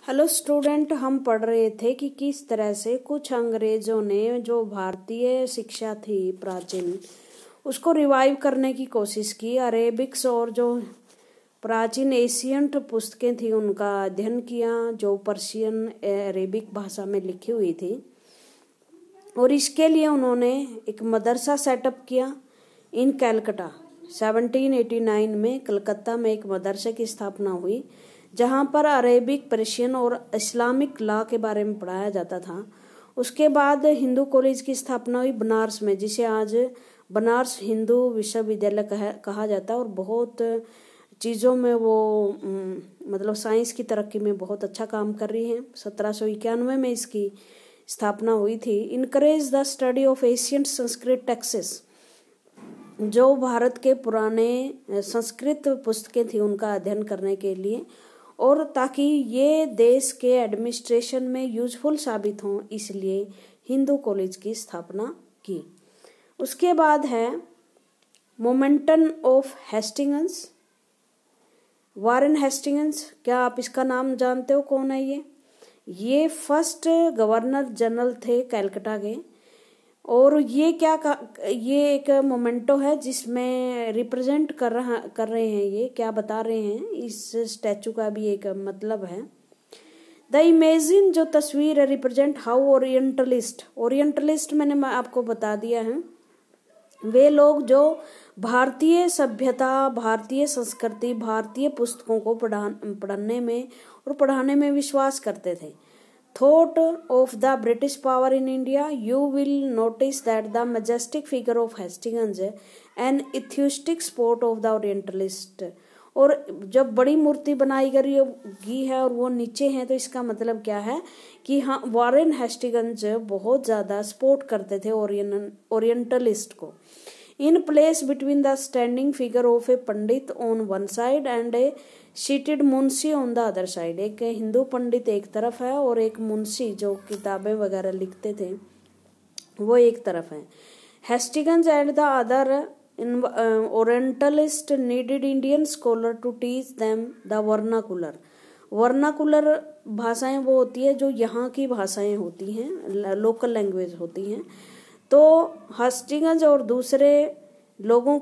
Hello student, हम पढ़ रहे थे कि किस तरह से कुछ अंग्रेजों ने जो भारतीय शिक्षा थी प्राचीन, उसको रिवाइव करने की कोशिश की। अरेबिक्स और जो प्राचीन एशियंट पुस्तकें थी उनका अध्ययन किया, जो पर्शियन अरेबिक भाषा में लिखी हुई थी। और इसके लिए उन्होंने एक मदरसा सेटअप किया इन कलकत्ता। 1789 में कलकत्ता में एक मदरसे की स्थापना हुई, जहाँ पर अरेबिक, पर्शियन और इस्लामिक लॉ के बारे में पढ़ाया जाता था। उसके बाद हिंदू कॉलेज की स्थापना हुई बनारस में, जिसे आज बनारस हिंदू विश्वविद्यालय कहा जाता है। और बहुत चीज़ों में वो मतलब साइंस की तरक्की में बहुत अच्छा काम कर रही है। 1791 में इसकी स्थापना हुई थी। Encourage the study of ancient Sanskrit Texas, जो भारत के पुराने संस्कृत पुस्तकें थी उनका अध्ययन करने के लिए, और ताकि ये देश के एडमिनिस्ट्रेशन में यूजफुल साबित हों, इसलिए हिंदू कॉलेज की स्थापना की। उसके बाद है मोमेंटन ऑफ हेस्टिंग्स। वारेन हेस्टिंग्स, क्या आप इसका नाम जानते हो? कौन है ये फर्स्ट गवर्नर जनरल थे कलकत्ता के। और ये ये एक मोमेंटो है जिसमें रिप्रेजेंट कर रहे हैं, ये क्या बता रहे हैं, इस स्टैचू का भी एक मतलब है। द इमेजिन, जो तस्वीर है, रिप्रेजेंट हाउ ओरिएंटलिस्ट मैंने आपको बता दिया है। वे लोग जो भारतीय सभ्यता, भारतीय संस्कृति, भारतीय पुस्तकों को पढ़ने में और पढ़ाने में विश्वास करते थे। Thought of the British power in India, you will notice that the majestic figure of Hastings, an atheistic sport of the Orientalist। और जब बड़ी मूर्ति बनाई गई है और वो नीचे है, तो इसका मतलब क्या है कि हाँ, वारेन हेस्टिंग्स बहुत ज़्यादा सपोर्ट करते थे ओरिएंटलिस्ट को। In place between the standing figure of A Pandit on one side and A seated Munshi on the other side. एक हिंदू पंडित एक तरफ है और एक मुंशी जो किताबें वगैरह लिखते थे वो एक तरफ है। Hastings and the other orientalist needed Indian scholar to teach them the vernacular भाषाएं वो होती है जो यहाँ की भाषाएं होती हैं, लोकल लैंग्वेज होती हैं। तो हेस्टिंग्स और दूसरे लोगों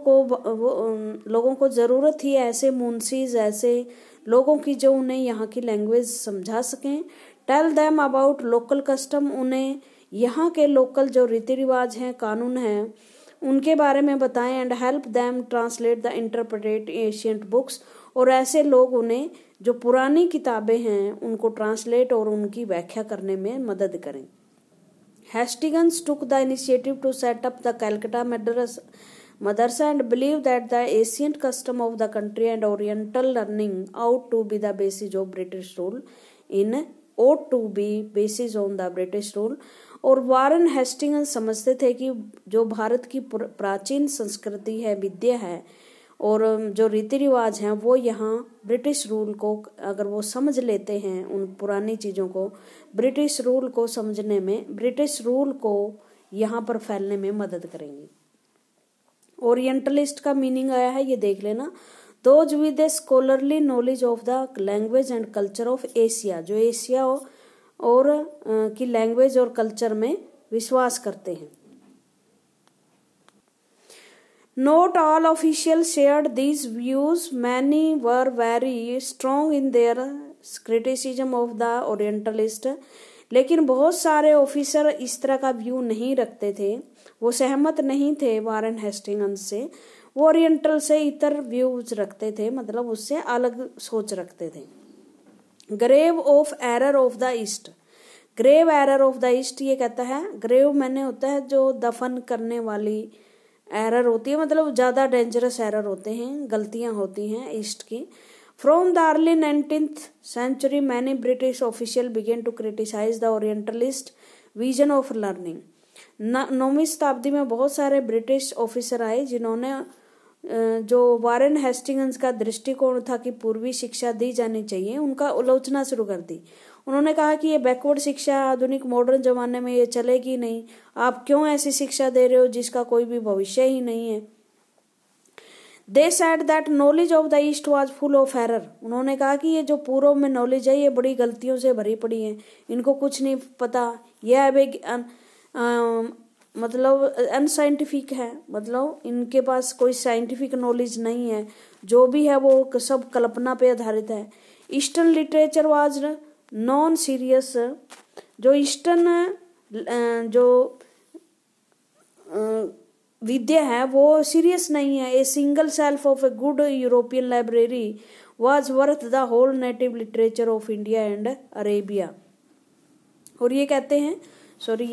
को ज़रूरत थी ऐसे मुंशीज, ऐसे लोगों की जो उन्हें यहाँ की लैंग्वेज समझा सकें। Tell them about local custom, उन्हें यहाँ के लोकल जो रीति रिवाज हैं, कानून हैं, उनके बारे में बताएं। And help them translate the interpreted ancient books, और ऐसे लोग उन्हें जो पुरानी किताबें हैं उनको ट्रांसलेट और उनकी व्याख्या करने में मदद करें। Hastings took the initiative to set up the Calcutta Madrasa and believed that the ancient custom of the country and Oriental learning ought to be the basis of British rule on the British rule। और Warren Hastings समझते थे कि जो भारत की प्राचीन संस्कृति है, विद्या है और जो रीति रिवाज हैं, वो यहाँ ब्रिटिश रूल को अगर वो समझ लेते हैं, उन पुरानी चीज़ों को, ब्रिटिश रूल को समझने में, ब्रिटिश रूल को यहाँ पर फैलने में मदद करेंगी। ओरिएंटलिस्ट का मीनिंग आया है, ये देख लेना। Those with A scholarly knowledge of the language and culture of Asia, जो एशिया और की लैंग्वेज और कल्चर में विश्वास करते हैं। Not all officials shared these views. Many were very strong in their criticism of the Orientalist। लेकिन बहुत सारे ऑफिसर इस तरह का व्यू नहीं रखते थे, वो सहमत नहीं थे वारेन हेस्टिंग्स से। वो ओरिएंटल से इतर व्यूज रखते थे, मतलब उससे अलग सोच रखते थे। Grave of error of the East, grave error of the East, ये कहता है, ग्रेव मैंने होता है जो दफन करने वाली एरर होती है, मतलब ज़्यादा डेंजरस एरर होते हैं, गलतियां होती हैं ईस्ट की। From the early 19th century many British official began to criticise the orientalist vision of learning. 9वीं शताब्दी में बहुत सारे ब्रिटिश ऑफिसर आए जिन्होंने जो वारेन हेस्टिंग्स का दृष्टिकोण था कि पूर्वी शिक्षा दी जानी चाहिए, उनका आलोचना शुरू कर दी। उन्होंने कहा कि ये बैकवर्ड शिक्षा आधुनिक मॉडर्न जमाने में ये चलेगी नहीं, आप क्यों ऐसी शिक्षा दे रहे हो जिसका कोई भी भविष्य ही नहीं है। They said that knowledge of the east was full of error. उन्होंने कहा कि ये जो पूर्व में नॉलेज है ये बड़ी गलतियों से भरी पड़ी है, इनको कुछ नहीं पता, यह मतलब अनसाइंटिफिक है, मतलब इनके पास कोई साइंटिफिक नॉलेज नहीं है, जो भी है वो सब कल्पना पे आधारित है। Eastern literature was non serious. जो ईस्टर्न जो विद्या है वो सीरियस नहीं है। A single shelf of a good European library was worth the whole native literature of India and Arabia. और ये कहते हैं, सॉरी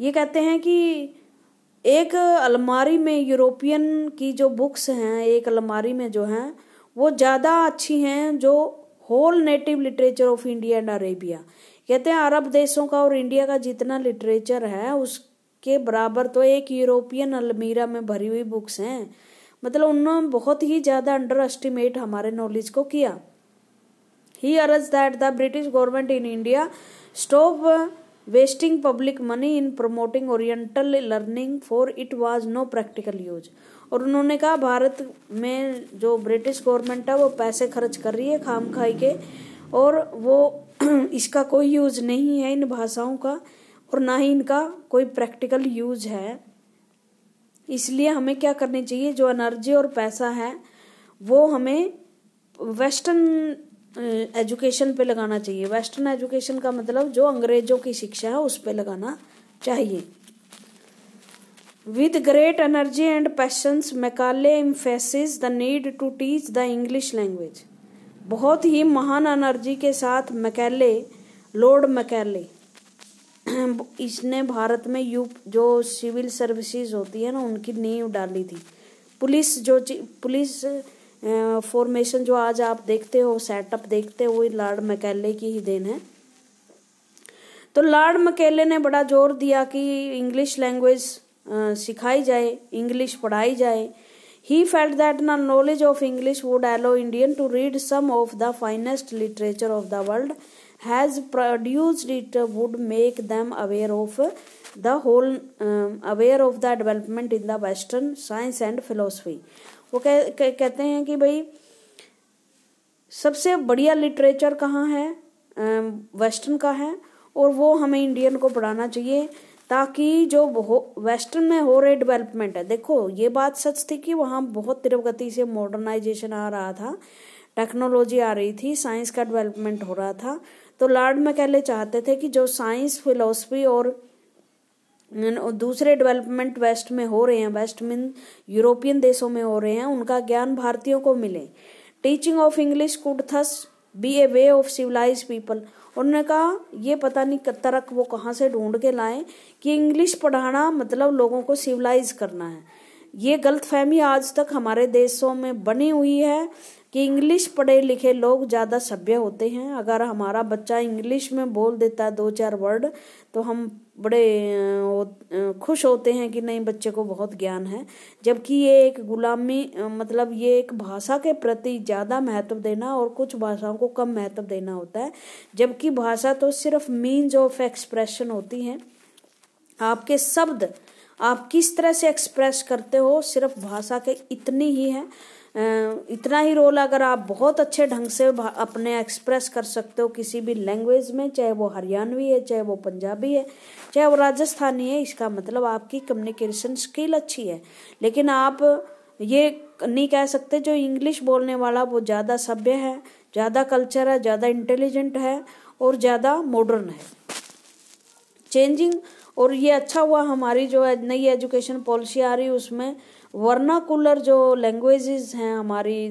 ये कहते हैं कि एक अलमारी में यूरोपियन की जो बुक्स हैं, एक अलमारी में जो हैं वो ज़्यादा अच्छी हैं जो whole native literature of India and Arabia. कहते हैं अरब देशों का और इंडिया का जितना लिटरेचर है उसके बराबर तो एक यूरोपियन अलमीरा में भरी हुई बुक्स हैं। मतलब उन्होंने बहुत ही ज़्यादा अंडर एस्टिमेट हमारे नॉलेज को किया। He urged that the British government in India stop wasting public money in promoting Oriental learning, for it was no practical use। और उन्होंने कहा भारत में जो ब्रिटिश गवर्नमेंट है वो पैसे खर्च कर रही है खाम खाई के, और वो इसका कोई यूज नहीं है इन भाषाओं का, और ना ही इनका कोई प्रैक्टिकल यूज है। इसलिए हमें क्या करनी चाहिए, जो एनर्जी और पैसा है वो हमें वेस्टर्न एजुकेशन पे लगाना चाहिए। वेस्टर्न एजुकेशन का मतलब जो अंग्रेजों की शिक्षा है उस पे लगाना चाहिए। With great energy and passions Macaulay emphasis the need to teach the English language. बहुत ही महान एनर्जी के साथ मैकाले, लॉर्ड मैकाले, इसने भारत में जो सिविल सर्विसेज होती है ना उनकी नींव डाली थी। पुलिस फॉर्मेशन जो आज आप देखते हो, सेटअप देखते हो, वो लॉर्ड मैकाले की ही देन है। तो लॉर्ड मैकाले ने बड़ा जोर दिया कि इंग्लिश लैंग्वेज सिखाई जाए, इंग्लिश पढ़ाई जाए। He felt that the knowledge of English would allow Indian to read some of the finest literature of the world has produced. It would make them aware of the development in the Western science and philosophy। वो कहते हैं कि भाई सबसे बढ़िया literature कहाँ है, western का है, और वो हमें इंडियन को पढ़ाना चाहिए ताकि जो वेस्टर्न में हो रहे डेवलपमेंट है। देखो ये बात सच थी कि वहाँ बहुत तीव्र गति से मॉडर्नाइजेशन आ रहा था, टेक्नोलॉजी आ रही थी, साइंस का डेवलपमेंट हो रहा था। तो लॉर्ड मैकाले चाहते थे कि जो साइंस, फिलॉसफी और दूसरे डेवलपमेंट वेस्ट में हो रहे हैं, वेस्ट में यूरोपियन देशों में हो रहे हैं, उनका ज्ञान भारतीयों को मिले। Teaching of English could thus be a way of civilise people. उन्होंने कहा ये पता नहीं तरक वो कहाँ से ढूंढ के लाए कि इंग्लिश पढ़ाना मतलब लोगों को सिविलाइज करना है। ये गलतफहमी आज तक हमारे देशों में बनी हुई है कि इंग्लिश पढ़े लिखे लोग ज़्यादा सभ्य होते हैं। अगर हमारा बच्चा इंग्लिश में बोल देता है 2-4 वर्ड तो हम बड़े खुश होते हैं कि नहीं बच्चे को बहुत ज्ञान है, जबकि ये एक गुलामी, मतलब ये एक भाषा के प्रति ज़्यादा महत्व देना और कुछ भाषाओं को कम महत्व देना होता है। जबकि भाषा तो सिर्फ मीन्स ऑफ एक्सप्रेशन होती है। आपके शब्द आप किस तरह से एक्सप्रेस करते हो सिर्फ भाषा के इतनी ही है, इतना ही रोल। अगर आप बहुत अच्छे ढंग से अपने एक्सप्रेस कर सकते हो किसी भी लैंग्वेज में, चाहे वो हरियाणवी है, चाहे वो पंजाबी है, चाहे वो राजस्थानी है, इसका मतलब आपकी कम्युनिकेशन स्किल अच्छी है। लेकिन आप ये नहीं कह सकते जो इंग्लिश बोलने वाला वो ज़्यादा सभ्य है, ज़्यादा कल्चर है, ज़्यादा इंटेलिजेंट है और ज़्यादा मॉडर्न है। चेंजिंग, और ये अच्छा हुआ हमारी जो नई एजुकेशन पॉलिसी आ रही है उसमें वर्नाकुलर जो लैंग्वेजेस हैं, हमारी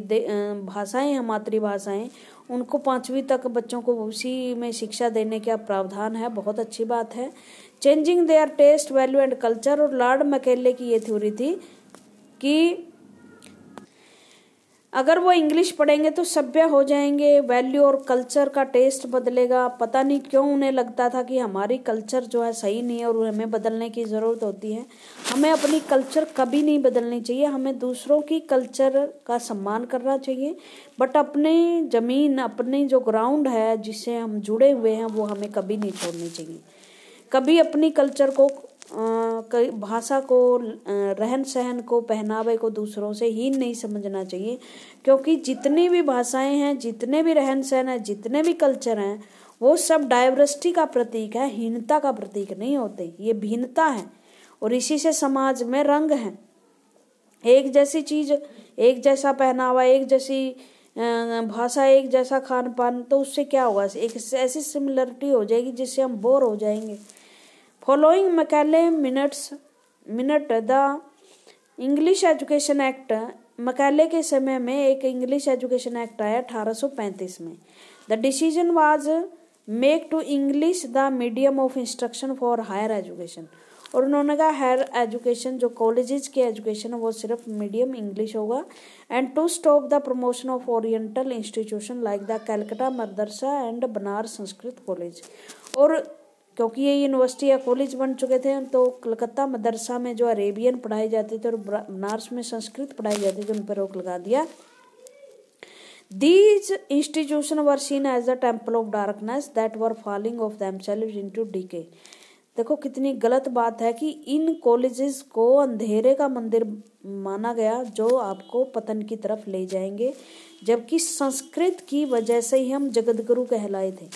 भाषाएं हैं, मातृभाषाएं, उनको 5वीं तक बच्चों को उसी में शिक्षा देने का प्रावधान है। बहुत अच्छी बात है। Changing their taste, value and culture. और लॉर्ड मैकाले की ये थ्योरी थी कि अगर वो इंग्लिश पढ़ेंगे तो सभ्य हो जाएंगे, वैल्यू और कल्चर का टेस्ट बदलेगा। पता नहीं क्यों उन्हें लगता था कि हमारी कल्चर जो है सही नहीं है और हमें बदलने की ज़रूरत होती है। हमें अपनी कल्चर कभी नहीं बदलनी चाहिए, हमें दूसरों की कल्चर का सम्मान करना चाहिए, बट अपनी ज़मीन, अपनी जो ग्राउंड है जिससे हम जुड़े हुए हैं वो हमें कभी नहीं छोड़नी चाहिए। कभी अपनी कल्चर को भाषा को, रहन सहन को, पहनावे को दूसरों से हीन नहीं समझना चाहिए, क्योंकि जितनी भी भाषाएं हैं, जितने भी रहन सहन है, जितने भी कल्चर हैं, वो सब डाइवर्सिटी का प्रतीक है, हीनता का प्रतीक नहीं होते। ये भिन्नता है और इसी से समाज में रंग है। एक जैसी चीज, एक जैसा पहनावा, एक जैसी भाषा, एक जैसा खान पान, तो उससे क्या होगा, एक ऐसी सिमिलरिटी हो जाएगी जिससे हम बोर हो जाएंगे। Following Macaulay minute the English education act, Macaulay के समय में एक इंग्लिश एजुकेशन एक्ट आया 1835 में। The decision was make to English the medium of instruction for higher education. और उन्होंने कहा हायर एजुकेशन, जो कॉलेजेस की एजुकेशन है वो सिर्फ मीडियम इंग्लिश होगा। And to stop the promotion of oriental institution like the Calcutta Madrasa and Banaras Sanskrit college. और क्योंकि ये यूनिवर्सिटी या कॉलेज बन चुके थे, तो कलकत्ता मदरसा में जो अरेबियन पढ़ाई जाती थी और बनारस में संस्कृत पढ़ाई जाती थी, उन पर रोक लगा दिया। These institutions were seen as the temple of darkness that were falling of themselves into decay। देखो कितनी गलत बात है कि इन कॉलेजेस को अंधेरे का मंदिर माना गया जो आपको पतन की तरफ ले जाएंगे, जबकि संस्कृत की वजह से ही हम जगतगुरु कहलाए थे।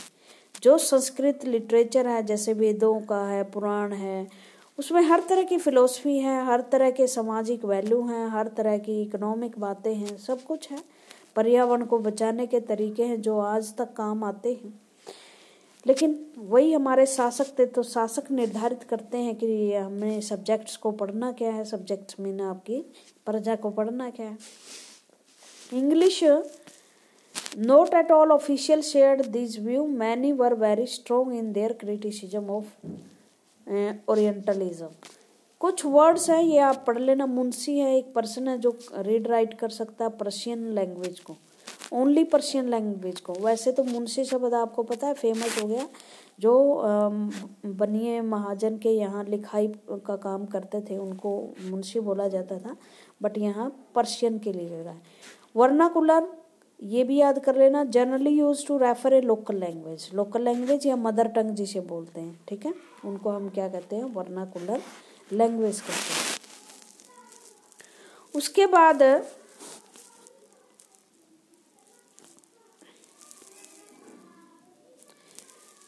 जो संस्कृत लिटरेचर है, जैसे वेदों का है, पुराण है, उसमें हर तरह की फिलॉसफी है, हर तरह के सामाजिक वैल्यू हैं, हर तरह की इकोनॉमिक बातें हैं, सब कुछ है। पर्यावरण को बचाने के तरीके हैं जो आज तक काम आते हैं। लेकिन वही हमारे शासक थे, तो शासक निर्धारित करते हैं कि हमें सब्जेक्ट्स को पढ़ना क्या है, सब्जेक्ट्स में ना आपकी प्रजा को पढ़ना क्या है। English not at all official shared this view, many were very strong in their criticism of orientalism. कुछ वर्ड्स हैं, ये आप पढ़ लेना। मुंशी है, एक पर्सन है जो रीड राइट कर सकता है पर्शियन लैंग्वेज को, ओनली पर्शियन लैंग्वेज को। वैसे तो मुंशी शब्द आपको पता है फेमस हो गया, जो बनिए महाजन के यहाँ लिखाई का काम करते थे उनको मुंशी बोला जाता था, बट यहाँ पर्शियन के लिए लगा है। वर्नाकुलर, ये भी याद कर लेना, generally use to refer a local language, local language या मदर टंग जिसे बोलते हैं, ठीक है, उनको हम क्या कहते हैं, वर्नाकुलर लैंग्वेज कहते हैं। उसके बाद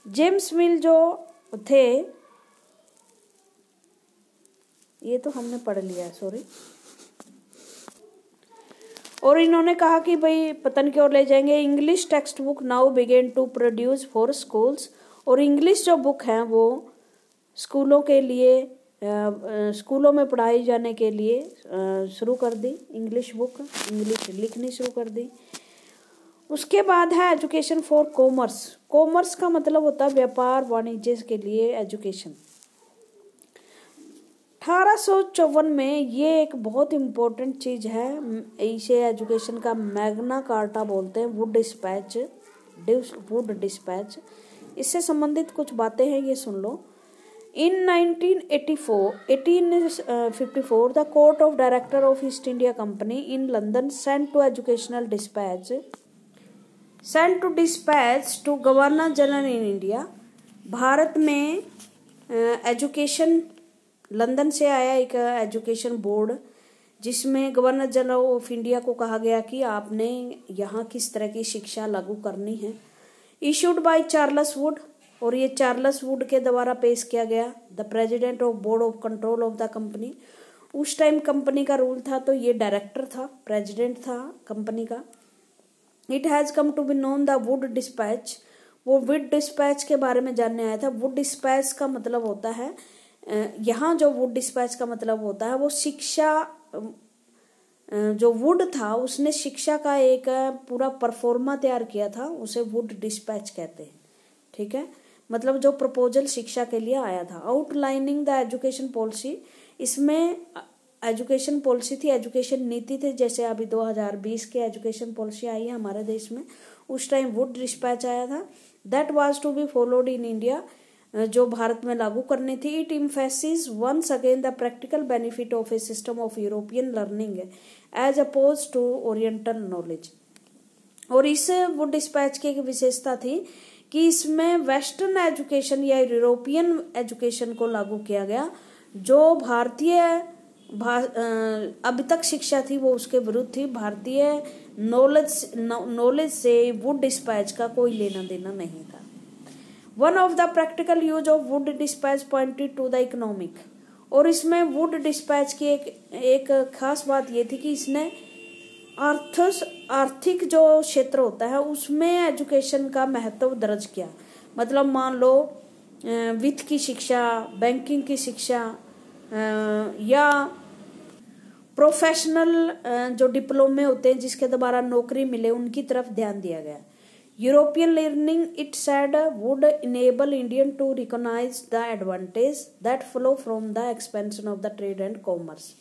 जेम्स मिल जो थे, ये तो हमने पढ़ लिया, सॉरी। और इन्होंने कहा कि भाई पतन की ओर ले जाएंगे। English text book now began to produce for schools, और इंग्लिश जो बुक हैं वो स्कूलों के लिए, स्कूलों में पढ़ाई जाने के लिए शुरू कर दी। इंग्लिश बुक, इंग्लिश लिखनी शुरू कर दी। उसके बाद है एजुकेशन फॉर कॉमर्स। कॉमर्स का मतलब होता है व्यापार वाणिज्य के लिए एजुकेशन। 1854 में ये एक बहुत इम्पोर्टेंट चीज है, इसे एजुकेशन का मैग्ना कार्टा बोलते हैं, वुड डिस्पैच। इससे संबंधित कुछ बातें हैं, ये सुन लो। In 1854, the Court of Director of East India Company in London sent to dispatch to Governor General in India। Bharat में एजुकेशन, लंदन से आया एक एजुकेशन बोर्ड, जिसमें गवर्नर जनरल ऑफ इंडिया को कहा गया कि आपने यहाँ किस तरह की शिक्षा लागू करनी है। इशूड बाय चार्ल्स वुड, और ये चार्ल्स वुड के द्वारा पेश किया गया। The president of board of control of the company, उस टाइम कंपनी का रूल था, तो ये डायरेक्टर था, प्रेसिडेंट था कंपनी का। It has come to be known the Wood dispatch, वो वुड डिस्पैच के बारे में जानने आया था। वुड डिस्पैच का मतलब होता है, यहाँ जो वुड डिस्पैच का मतलब होता है वो शिक्षा, जो वुड था उसने शिक्षा का एक पूरा परफॉर्मा तैयार किया था, उसे वुड डिस्पैच कहते हैं, ठीक है। मतलब जो प्रपोजल शिक्षा के लिए आया था। आउटलाइनिंग द एजुकेशन पॉलिसी, इसमें एजुकेशन पॉलिसी थी, एजुकेशन नीति थी। जैसे अभी 2020 के एजुकेशन पॉलिसी आई है हमारे देश में, उस टाइम वुड डिस्पैच आया था। That was to be followed in India, जो भारत में लागू करनी थी। It emphasis once again the practical benefit of a system of European learning as oppose to oriental knowledge. और इस वुड डिस्पैच की एक विशेषता थी कि इसमें वेस्टर्न एजुकेशन या यूरोपियन एजुकेशन को लागू किया गया, जो भारतीय अभी तक शिक्षा थी वो उसके विरुद्ध थी। भारतीय नॉलेज से वुड डिस्पैच का कोई लेना देना नहीं था। One of the practical use of Wood dispatch pointed to the economic, और इसमें वुड डिस्पैच की एक खास बात ये थी कि इसने आर्थिक जो क्षेत्र होता है उसमें एजुकेशन का महत्व दर्ज किया। मतलब मान लो वित्त की शिक्षा, बैंकिंग की शिक्षा या प्रोफेशनल जो डिप्लोमे होते हैं जिसके द्वारा नौकरी मिले, उनकी तरफ ध्यान दिया गया। European learning it said would enable Indian to recognise the advantage that flow from the expansion of the trade and commerce.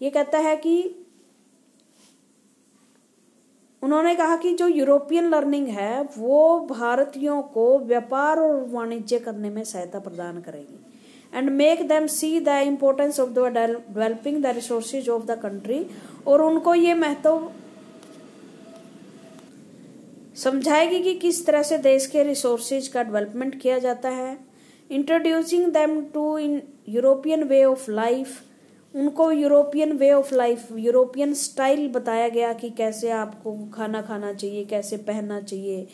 ये कहता है कि उन्होंने कहा कि जो यूरोपियन लर्निंग है वो भारतीयों को व्यापार और वाणिज्य करने में सहायता प्रदान करेगी, and make them see the importance of the developing the resources of the country, और उनको ये महत्व समझाएगी कि किस तरह से देश के रिसोर्सेज का डेवलपमेंट किया जाता है। Introducing them to in European way of life, उनको European way of life, European style बताया गया कि कैसे आपको खाना खाना चाहिए, कैसे पहनना चाहिए,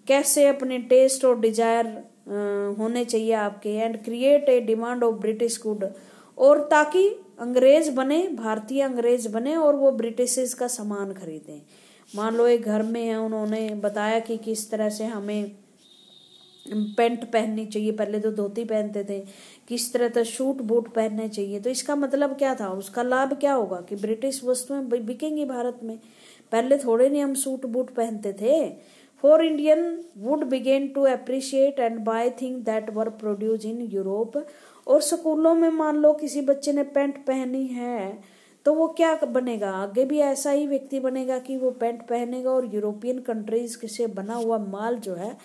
कैसे अपने टेस्ट और डिजायर होने चाहिए आपके, and create a demand of British good, और ताकि अंग्रेज बने, भारतीय अंग्रेज बने और वो ब्रिटिश का सामान खरीदें। मान लो एक घर में है, उन्होंने बताया कि किस तरह से हमें पैंट पहननी चाहिए, पहले तो धोती पहनते थे, किस तरह से सूट बूट पहनने चाहिए। तो इसका मतलब क्या था, उसका लाभ क्या होगा कि ब्रिटिश वस्तुएं बिकेंगी भारत में। पहले थोड़े नहीं हम सूट बूट पहनते थे। For Indian would begin to appreciate and buy thing that were produce in Europe, और स्कूलों में मान लो किसी बच्चे ने पैंट पहनी है तो वो क्या बनेगा, आगे भी ऐसा ही व्यक्ति बनेगा कि वो पैंट पहनेगा और यूरोपियन कंट्रीज से बना हुआ माल जो है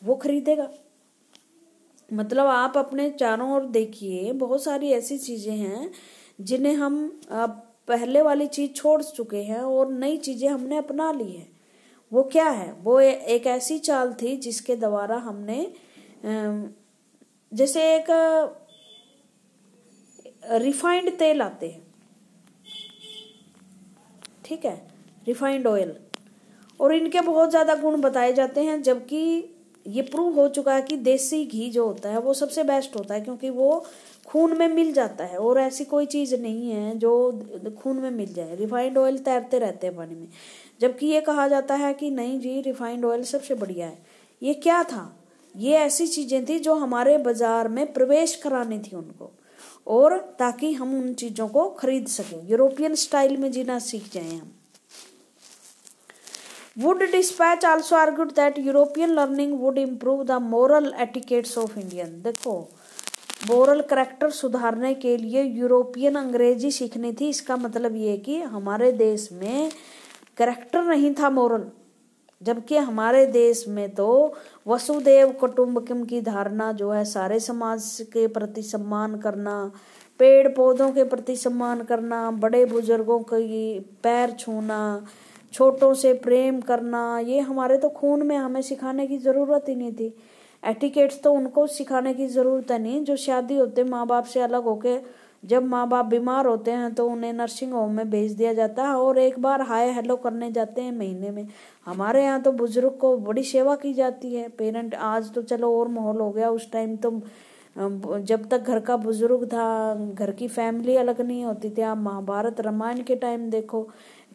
वो खरीदेगा। मतलब आप अपने चारों ओर देखिए, बहुत सारी ऐसी चीजें हैं जिन्हें हम पहले वाली चीज छोड़ चुके हैं और नई चीजें हमने अपना ली है। वो क्या है, वो एक ऐसी चाल थी जिसके द्वारा हमने जैसे एक रिफाइंड तेल आते हैं, ठीक है, रिफाइंड ऑयल, और इनके बहुत ज्यादा गुण बताए जाते हैं, जबकि ये प्रूव हो चुका है कि देसी घी जो होता है वो सबसे बेस्ट होता है, क्योंकि वो खून में मिल जाता है और ऐसी कोई चीज नहीं है जो खून में मिल जाए। रिफाइंड ऑयल तैरते रहते हैं पानी में, जबकि ये कहा जाता है कि नहीं जी रिफाइंड ऑयल सबसे बढ़िया है। ये क्या था, ये ऐसी चीजें थी जो हमारे बाजार में प्रवेश करानी थी उनको, और ताकि हम उन चीजों को खरीद सकें, यूरोपियन स्टाइल में जीना सीख जाएं हम। Wood Dispatch also argued that European learning would improve the moral etiquettes of Indian। देखो, मोरल करेक्टर सुधारने के लिए यूरोपियन अंग्रेजी सीखनी थी। इसका मतलब ये कि हमारे देश में करेक्टर नहीं था मोरल, जबकि हमारे देश में तो वसुदेव कुटुंबकम की धारणा जो है, सारे समाज के प्रति सम्मान करना, पेड़ पौधों के प्रति सम्मान करना, बड़े बुजुर्गों के पैर छूना, छोटों से प्रेम करना, ये हमारे तो खून में, हमें सिखाने की जरूरत ही नहीं थी। एटिकेट्स तो उनको सिखाने की जरूरत है नहीं जो शादी होते माँ बाप से अलग होके, जब माँ बाप बीमार होते हैं तो उन्हें नर्सिंग होम में भेज दिया जाता है और एक बार हाय हेलो करने जाते हैं महीने में। हमारे यहाँ तो बुजुर्ग को बड़ी सेवा की जाती है। पेरेंट, आज तो चलो और माहौल हो गया, उस टाइम तो जब तक घर का बुजुर्ग था, घर की फैमिली अलग नहीं होती थी। आप महाभारत रामायण के टाइम देखो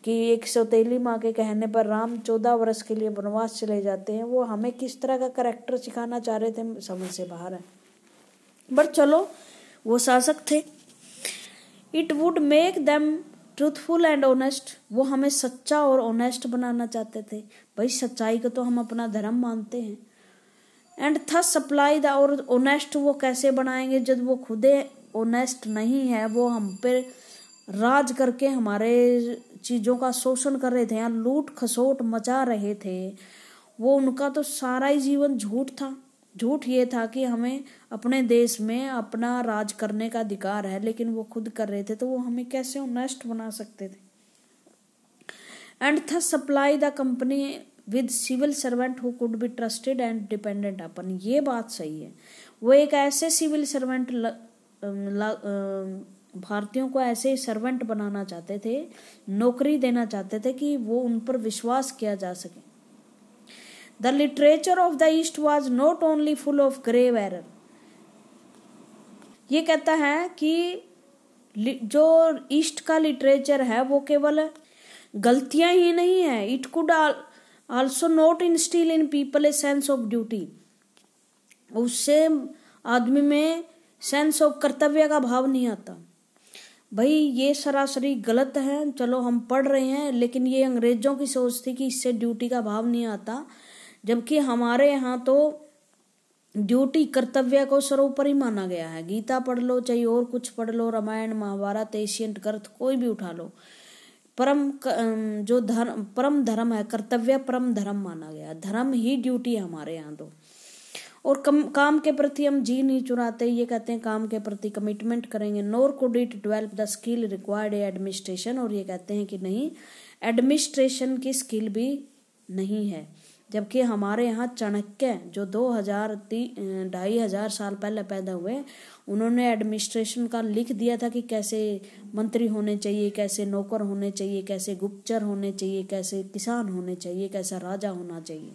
कि एक सौतेली माँ के कहने पर राम 14 वर्ष के लिए वनवास चले जाते हैं। वो हमें किस तरह का करैक्टर सिखाना चाह रहे थे समझ से बाहर है, बट चलो वो शासक थे। It would make them truthful and honest, वो हमें सच्चा और ऑनेस्ट बनाना चाहते थे। भाई सच्चाई को तो हम अपना धर्म मानते हैं। एंड थस सप्लाई द, और ऑनेस्ट वो कैसे बनाएंगे जब वो खुद ऑनेस्ट नहीं है, वो हम पे राज करके हमारे चीजों का शोषण कर रहे थे, यहाँ लूट खसोट मचा रहे थे। वो उनका तो सारा ही जीवन झूठ था। झूठ ये था कि हमें अपने देश में अपना राज करने का अधिकार है, लेकिन वो खुद कर रहे थे, तो वो हमें कैसे ऑनेस्ट बना सकते थे। And thus supply the company with civil servant who could be trusted and dependent upon. ये बात सही है, वो एक ऐसे सिविल सर्वेंट भारतीयों को ऐसे सर्वेंट बनाना चाहते थे, नौकरी देना चाहते थे कि वो उन पर विश्वास किया जा सके। The literature of the east was not only full of grave error. ये कहता है कि जो ईस्ट का लिटरेचर है वो केवल गलतियां ही नहीं है, it could also not instil in people a sense of duty. उससे आदमी में सेंस ऑफ कर्तव्य का भाव नहीं आता। भाई ये सरासरी गलत है, चलो हम पढ़ रहे हैं, लेकिन ये अंग्रेजों की सोच थी कि इससे ड्यूटी का भाव नहीं आता, जबकि हमारे यहाँ तो ड्यूटी कर्तव्य को सर्वोपरि माना गया है। गीता पढ़ लो, चाहे और कुछ पढ़ लो, रामायण महाभारत एशियंट ग्रंथ कोई भी उठा लो, परम धर्म है, कर्तव्य परम धर्म माना गया, धर्म ही ड्यूटी है हमारे यहाँ तो। और काम के प्रति हम जी नहीं चुराते, ये कहते हैं काम के प्रति कमिटमेंट करेंगे। Nor could it develop the skill required administration, और ये कहते हैं कि नहीं, एडमिनिस्ट्रेशन की स्किल भी नहीं है। जबकि हमारे यहाँ चाणक्य जो 2,500 साल पहले पैदा हुए, उन्होंने एडमिनिस्ट्रेशन का लिख दिया था कि कैसे मंत्री होने चाहिए, कैसे नौकर होने चाहिए, कैसे गुप्तचर होने चाहिए, कैसे किसान होने चाहिए, कैसा राजा होना चाहिए।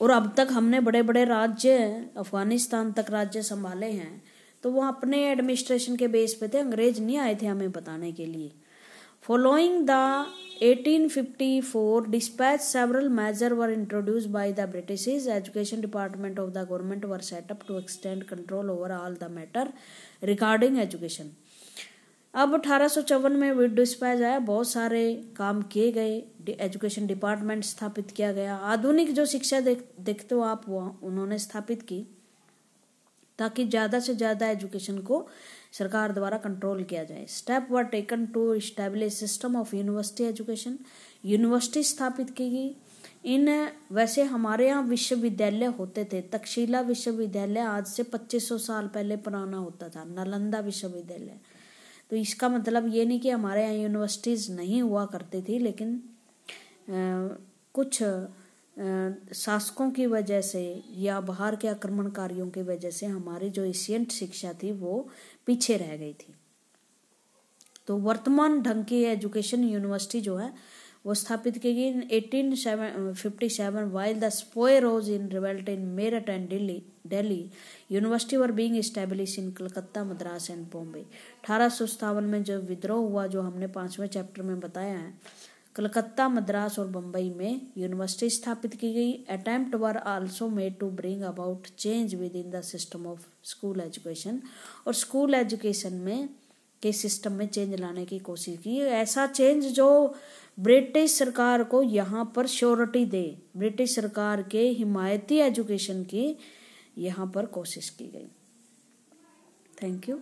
और अब तक हमने बड़े बड़े राज्य, अफगानिस्तान तक राज्य संभाले हैं, तो वो अपने एडमिनिस्ट्रेशन के बेस पे थे, अंग्रेज नहीं आए थे हमें बताने के लिए। Following the 1854 dispatch, several measures were introduced by the British education department of the government were set up to extend control over all the matter regarding education। अब 1854 में विद डिस्पैच आया, बहुत सारे काम किए गए, एजुकेशन डिपार्टमेंट स्थापित किया गया। आधुनिक जो शिक्षा देखते हो आप, वो उन्होंने स्थापित की ताकि ज़्यादा से ज़्यादा एजुकेशन को सरकार द्वारा कंट्रोल किया जाए। Step were taken to establish system of university education, university स्थापित की गई। वैसे हमारे यहाँ विश्वविद्यालय होते थे, तक्षशिला विश्वविद्यालय आज से 2500 साल पहले पुराना होता था, नालंदा विश्वविद्यालय। तो इसका मतलब ये नहीं कि हमारे यहाँ यूनिवर्सिटीज़ नहीं हुआ करती थी, लेकिन कुछ शासकों की वजह से या बाहर के आक्रमणकारियों की वजह से हमारी जो एशियंट शिक्षा थी वो पीछे रह गई थी। तो वर्तमान ढंग की एजुकेशन यूनिवर्सिटी जो है वो स्थापित की गई 1857 while the sepoy rose in revolt in Meerut and Delhi university were being establish in Calcutta, Madras and Bombay. 1857 में जो विद्रोह हुआ, जो हमने 5वें चैप्टर में बताया है, कलकत्ता, मद्रास और बम्बई में यूनिवर्सिटी स्थापित की गई। Attempt were also made to bring about change within the system of school education, और स्कूल एजुकेशन में के सिस्टम में चेंज लाने की कोशिश की। ऐसा चेंज जो ब्रिटिश सरकार को यहाँ पर श्योरिटी दे, ब्रिटिश सरकार के हिमायती एजुकेशन की यहाँ पर कोशिश की गई। Thank you.